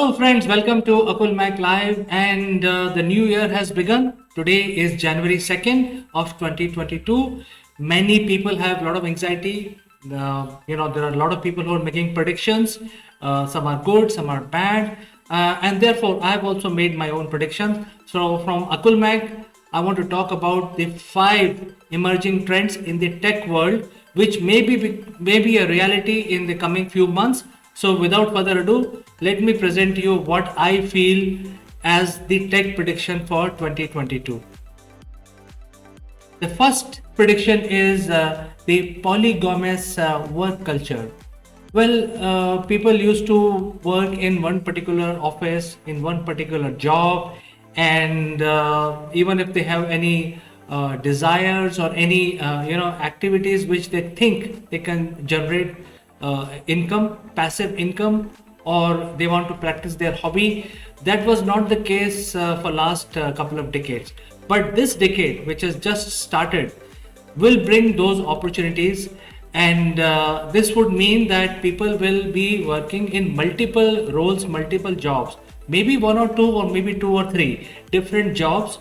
Hello, friends. Welcome to Akul Mac Live, and the new year has begun. Today is January 2nd of 2022. Many people have a lot of anxiety. There are a lot of people who are making predictions. Some are good, some are bad, and therefore I have also made my own predictions. So, from Akul Mac, I want to talk about the five emerging trends in the tech world, which may be a reality in the coming few months. So without further ado, let me present to you what I feel as the tech prediction for 2022. The first prediction is the polygamous work culture. Well, people used to work in one particular office, in one particular job, and even if they have any desires or any activities which they think they can generate income, passive income, or they want to practice their hobby. That was not the case for last couple of decades. But this decade, which has just started, will bring those opportunities, and this would mean that people will be working in multiple roles, multiple jobs, maybe one or two, or maybe two or three different jobs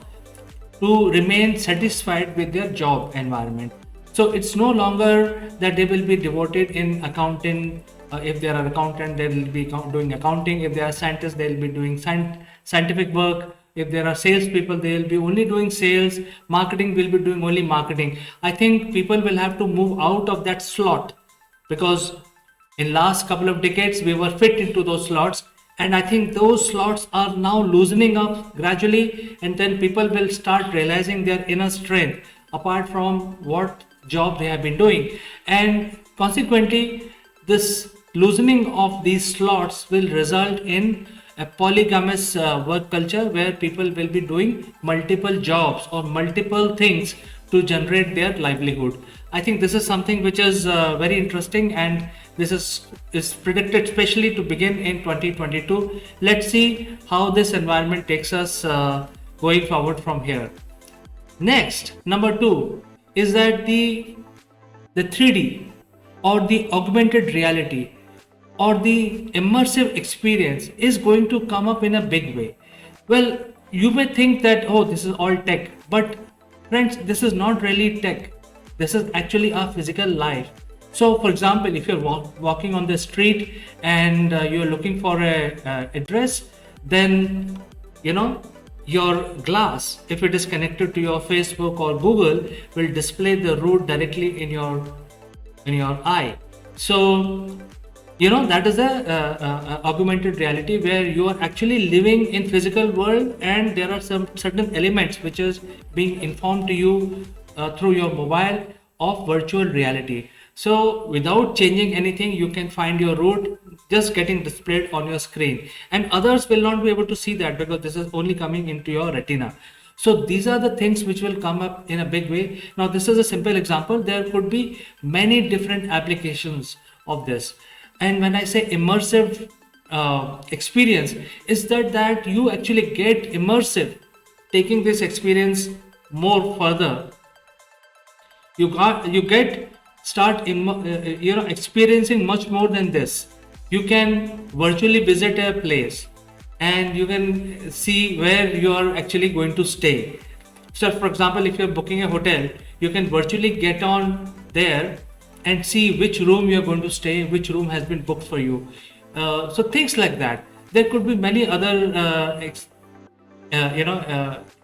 to remain satisfied with their job environment. So it's no longer that they will be devoted in accounting. If they are an accountant, they will be doing accounting. If they are scientists, they will be doing scientific work. If there are salespeople, they will be only doing sales. Marketing will be doing only marketing. I think people will have to move out of that slot, because in last couple of decades we were fit into those slots, and I think those slots are now loosening up gradually, and then people will start realizing their inner strength apart from what job they have been doing, and consequently this loosening of these slots will result in a polygamous work culture where people will be doing multiple jobs or multiple things to generate their livelihood. I think this is something which is very interesting, and this is predicted especially to begin in 2022. Let's see how this environment takes us going forward from here. Next, number two is that the 3D or the augmented reality or the immersive experience is going to come up in a big way. Well, you may think that, oh, this is all tech, but friends, this is not really tech. This is actually our physical life. So, for example, if you're walking on the street and you're looking for a address, then your glass, if it is connected to your Facebook or Google, will display the route directly in your eye. So that is a augmented reality where you are actually living in physical world, and there are some certain elements which is being informed to you through your mobile of virtual reality. So without changing anything, you can find your route just getting displayed on your screen, and others will not be able to see that because this is only coming into your retina. So these are the things which will come up in a big way. Now, this is a simple example. There could be many different applications of this. And when I say immersive experience, is that you actually get immersive, taking this experience more further. You get start experiencing much more than this. You can virtually visit a place, and you can see where you are actually going to stay. So, for example, if you're booking a hotel, you can virtually get on there and see which room you're going to stay, which room has been booked for you. So things like that. There could be many other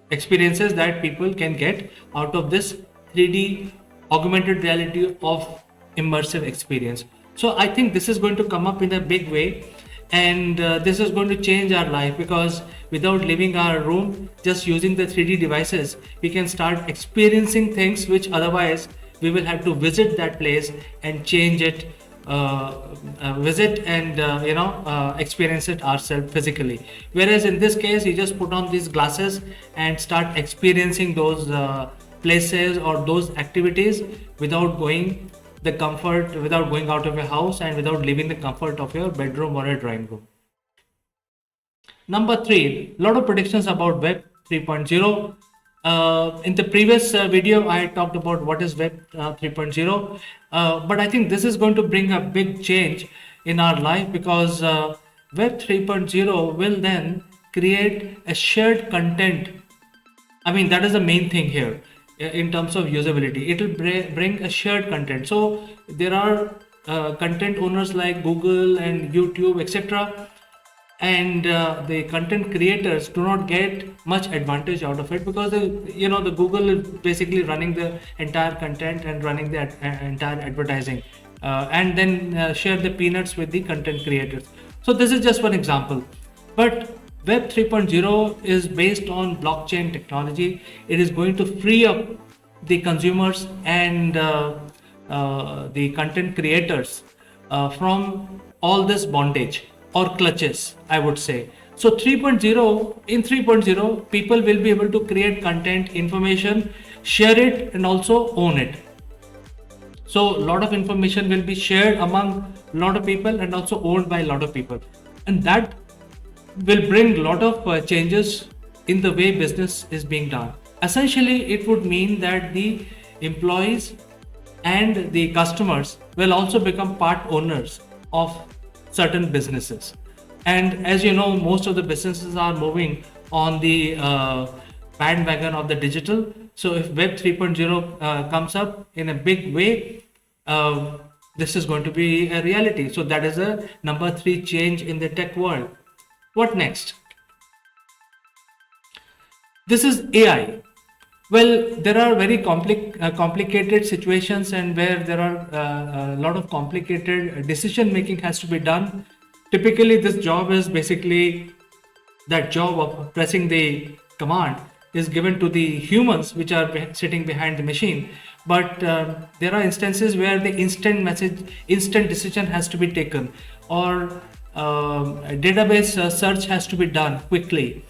experiences that people can get out of this 3D augmented reality of immersive experience. So I think this is going to come up in a big way, and this is going to change our life, because without leaving our room, just using the 3D devices, we can start experiencing things which otherwise we will have to visit that place and change it, visit and experience it ourselves physically. Whereas in this case, you just put on these glasses and start experiencing those places or those activities without going out of your house and without leaving the comfort of your bedroom or a drawing room. Number three, a lot of predictions about Web 3.0. In the previous video, I talked about what is Web 3.0, but I think this is going to bring a big change in our life, because Web 3.0 will then create a shared content. I mean, that is the main thing here in terms of usability. It will bring a shared content. So there are content owners like Google and YouTube, etc. And the content creators do not get much advantage out of it because the Google is basically running the entire content and running the entire advertising, and then share the peanuts with the content creators. So this is just one example, but Web 3.0 is based on blockchain technology. It is going to free up the consumers and the content creators from all this bondage or clutches, I would say. So 3.0, in 3.0, people will be able to create content, information, share it, and also own it. So a lot of information will be shared among a lot of people and also owned by a lot of people. And that will bring a lot of changes in the way business is being done. Essentially, it would mean that the employees and the customers will also become part owners of certain businesses. And as you know, most of the businesses are moving on the bandwagon of the digital. So if Web 3.0 comes up in a big way, this is going to be a reality. So that is a number 3 change in the tech world. What next? This is AI. Well, there are very complicated situations and where there are a lot of complicated decision making has to be done. Typically, this job is basically that job of pressing the command is given to the humans which are sitting behind the machine. But there are instances where the instant decision has to be taken, or a database search has to be done quickly,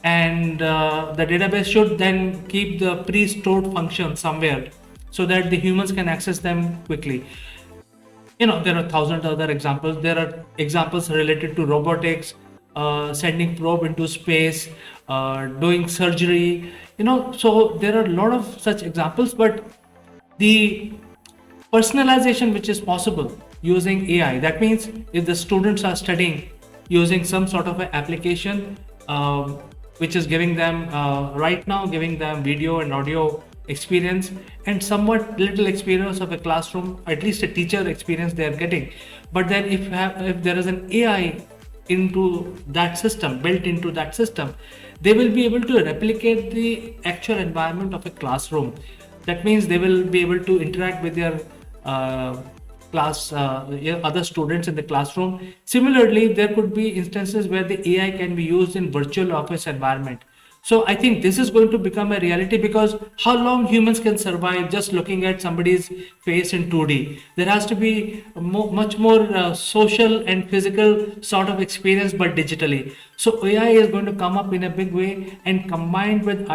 and the database should then keep the pre-stored function somewhere so that the humans can access them quickly. There are thousands of other examples. There are examples related to robotics, sending probe into space, doing surgery. So there are a lot of such examples, but the personalization which is possible using AI, that means if the students are studying using some sort of an application which is giving them right now giving them video and audio experience and somewhat little experience of a classroom, at least a teacher experience they are getting. But then if there is an AI into that system, built into that system, they will be able to replicate the actual environment of a classroom. That means they will be able to interact with their other students in the classroom. Similarly, there could be instances where the AI can be used in virtual office environment. So I think this is going to become a reality, because how long humans can survive just looking at somebody's face in 2D? There has to be much more social and physical sort of experience, but digitally. So AI is going to come up in a big way, and combined with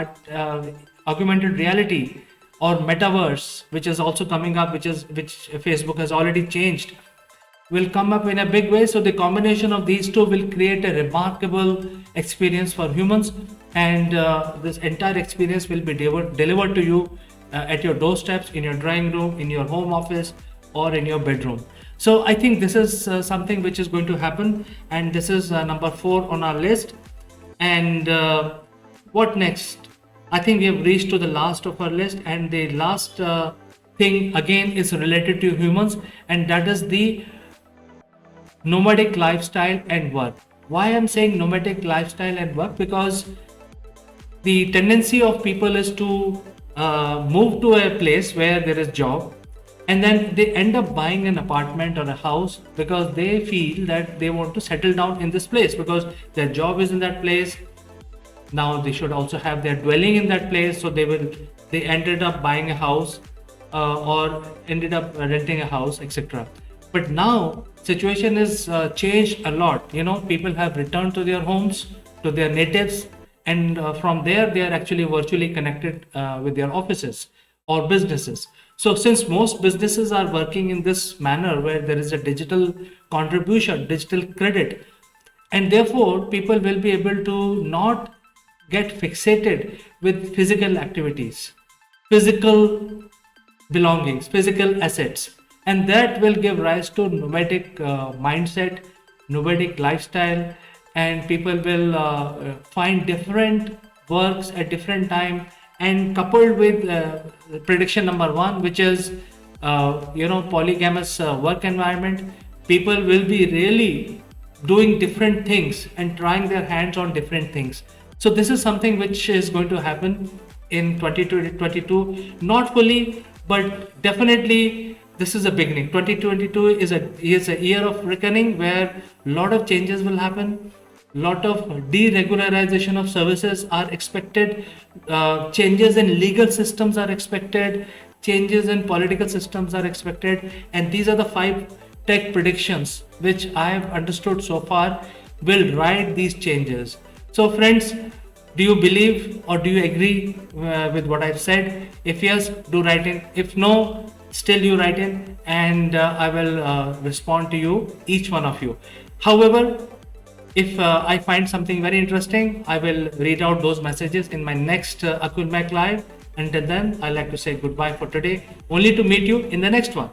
augmented reality or metaverse, which is also coming up, which Facebook has already changed, will come up in a big way. So the combination of these two will create a remarkable experience for humans, and this entire experience will be delivered to you at your doorsteps, in your drawing room, in your home office, or in your bedroom. So I think this is something which is going to happen, and this is number 4 on our list. And what next? I think we have reached to the last of our list, and the last thing again is related to humans, and that is the nomadic lifestyle and work. Why I'm saying nomadic lifestyle and work? Because the tendency of people is to move to a place where there is job, and then they end up buying an apartment or a house because they feel that they want to settle down in this place because their job is in that place. Now they should also have their dwelling in that place, so they ended up buying a house or ended up renting a house, etc. But now situation is changed a lot. People have returned to their homes, to their natives, and from there they are actually virtually connected with their offices or businesses. So since most businesses are working in this manner where there is a digital contribution, digital credit, and therefore people will be able to not get fixated with physical activities, physical belongings, physical assets, and that will give rise to nomadic mindset, nomadic lifestyle, and people will find different works at different time. And coupled with prediction number one, which is polygamous work environment, people will be really doing different things and trying their hands on different things. So this is something which is going to happen in 2022, not fully, but definitely this is a beginning. 2022 is a year of reckoning where a lot of changes will happen. Lot of deregularization of services are expected. Changes in legal systems are expected. Changes in political systems are expected. And these are the 5 tech predictions which I have understood so far will ride these changes. So, friends, do you believe or do you agree with what I've said? If yes, do write in. If no, still you write in, and I will respond to you, each one of you. However, if I find something very interesting, I will read out those messages in my next Akul Mac Live. Until then, I'd like to say goodbye for today, only to meet you in the next one.